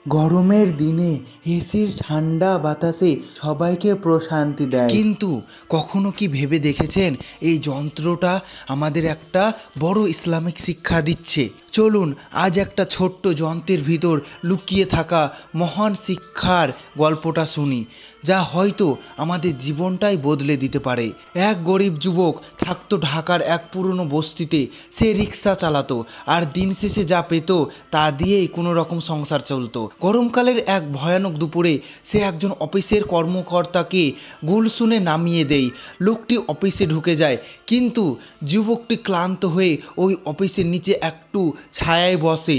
গরমের দিনে এসির ঠান্ডা বাতাসে সবাইকে প্রশান্তি দেয়। কিন্তু কখনো কি ভেবে দেখেছেন এই যন্ত্রটা আমাদের একটা বড় ইসলামিক শিক্ষা দিচ্ছে? চলুন আজ একটা ছোট্ট যন্ত্রের ভিতর লুকিয়ে থাকা মহান শিক্ষার গল্পটা শুনি, যা হয়তো আমাদের জীবনটাই বদলে দিতে পারে। এক গরিব যুবক থাকতো ঢাকার এক পুরনো বস্তিতে। সে রিক্সা চালাতো আর দিন শেষে যা পেত তা দিয়েই কোনো রকম সংসার চলতো। গরমকালের এক ভয়ানক দুপুরে সে একজন অফিসের কর্মকর্তাকে গুলশনে নামিয়ে দেয়। লোকটি অফিসে ঢুকে যায়, কিন্তু যুবকটি ক্লান্ত হয়ে ওই অফিসের নিচে একটু ছায়ায় বসে।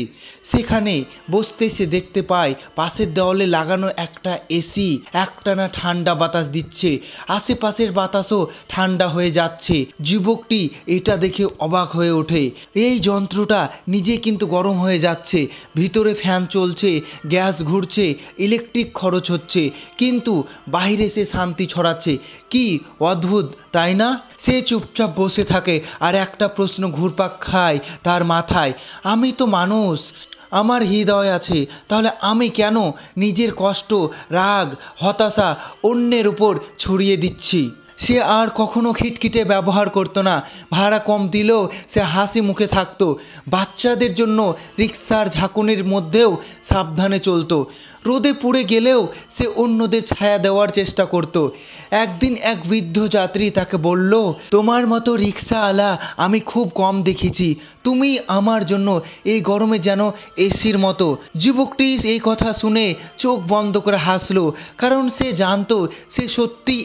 সেখানে বসতে সে দেখতে পায় পাশের দেওয়ালে লাগানো একটা এসি একটানা ঠান্ডা বাতাস দিচ্ছে। আশেপাশের বাতাসও ঠান্ডা হয়ে যাচ্ছে। যুবকটি এটা দেখে অবাক হয়ে ওঠে। এই যন্ত্রটা নিজে কিন্তু গরম হয়ে যাচ্ছে, ভিতরে ফ্যান চলছে, গ্যাস ঘুরছে, ইলেকট্রিক খরচ হচ্ছে, কিন্তু বাইরে সে শান্তি ছড়াচ্ছে। কি অদ্ভুত, তাই না? সে চুপচাপ বসে থাকে আর একটা প্রশ্ন ঘুরপাক খায় তার মাথায়, আমি তো মানুষ, আমার হৃদয় আছে, তাহলে আমি কেন নিজের কষ্ট, রাগ, হতাশা অন্যের উপর ছড়িয়ে দিচ্ছি? সে আর কখনো খিটখিটে ব্যবহার করতো না। ভাড়া কম দিলেও সে হাসি মুখে থাকতো। বাচ্চাদের জন্য রিক্সার ঝাঁকুনির মধ্যেও সাবধানে চলতো। রোদে পুড়ে গেলেও সে অন্যদের ছায়া দেওয়ার চেষ্টা করত। একদিন এক বৃদ্ধ যাত্রী তাকে বলল, তোমার মতো রিক্সাওয়ালা আমি খুব কম দেখেছি, তুমি আমার জন্য এই গরমে যেন এসির মতো। যুবকটি এই কথা শুনে চোখ বন্ধ করে হাসলো, কারণ সে জানতো সে সত্যিই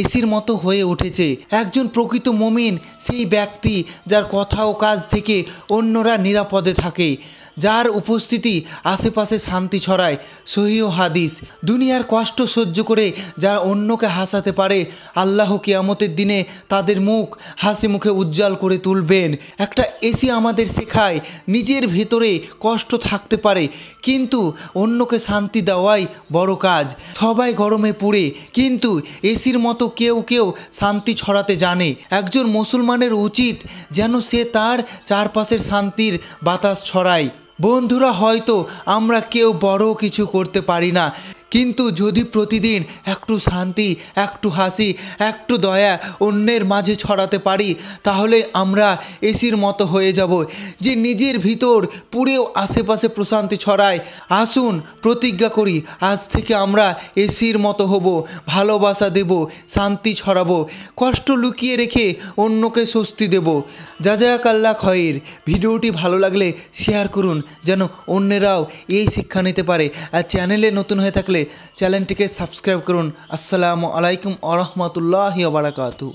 এসির মতো হয়ে উঠেছে। একজন প্রকৃত মুমিন সেই ব্যক্তি যার কথা ও কাজ থেকে অন্যরা নিরাপদে থাকে, যার উপস্থিতি আশেপাশে শান্তি ছড়ায়। সহিহ হাদিস। দুনিয়ার কষ্ট সহ্য করে যারা অন্যকে হাসাতে পারে, আল্লাহ কিয়ামতের দিনে তাদের মুখ হাসি মুখে উজ্জ্বল করে তুলবেন। একটা এসি আমাদের শেখায় নিজের ভেতরে কষ্ট থাকতে পারে, কিন্তু অন্যকে শান্তি দেওয়াই বড় কাজ। সবাই গরমে পুড়ে, কিন্তু এসির মতো কেউ কেউ শান্তি ছড়াতে জানে। একজন মুসলমানের উচিত যেন সে তার চারপাশের শান্তির বাতাস ছড়ায়। বন্ধুরা, হয়তো আমরা কেউ বড় কিছু করতে পারি না, কিন্তু যদি প্রতিদিন একটু শান্তি, একটু হাসি, একটু দয়া অন্যের মাঝে ছড়াতে পারি, তাহলে আমরা এসির মতো হয়ে যাব, যে নিজের ভিতর পুরেও আশেপাশে প্রশান্তি ছড়ায়। আসুন প্রতিজ্ঞা করি, আজ থেকে আমরা এসির মতো হব, ভালোবাসা দেব, শান্তি ছড়াবো, কষ্ট লুকিয়ে রেখে অন্যকে স্বস্তি দেব। জাযাকাল্লাহ খৈর। ভিডিওটি ভালো লাগলে শেয়ার করুন, যেন অন্যেরাও এই শিক্ষা নিতে পারে। আর চ্যানেলে নতুন হয়ে থাকলে চ্যানেলটিকে সাবস্ক্রাইব করুন। আসসালামু আলাইকুম ওয়া রাহমাতুল্লাহি ওয়া বারাকাতুহু।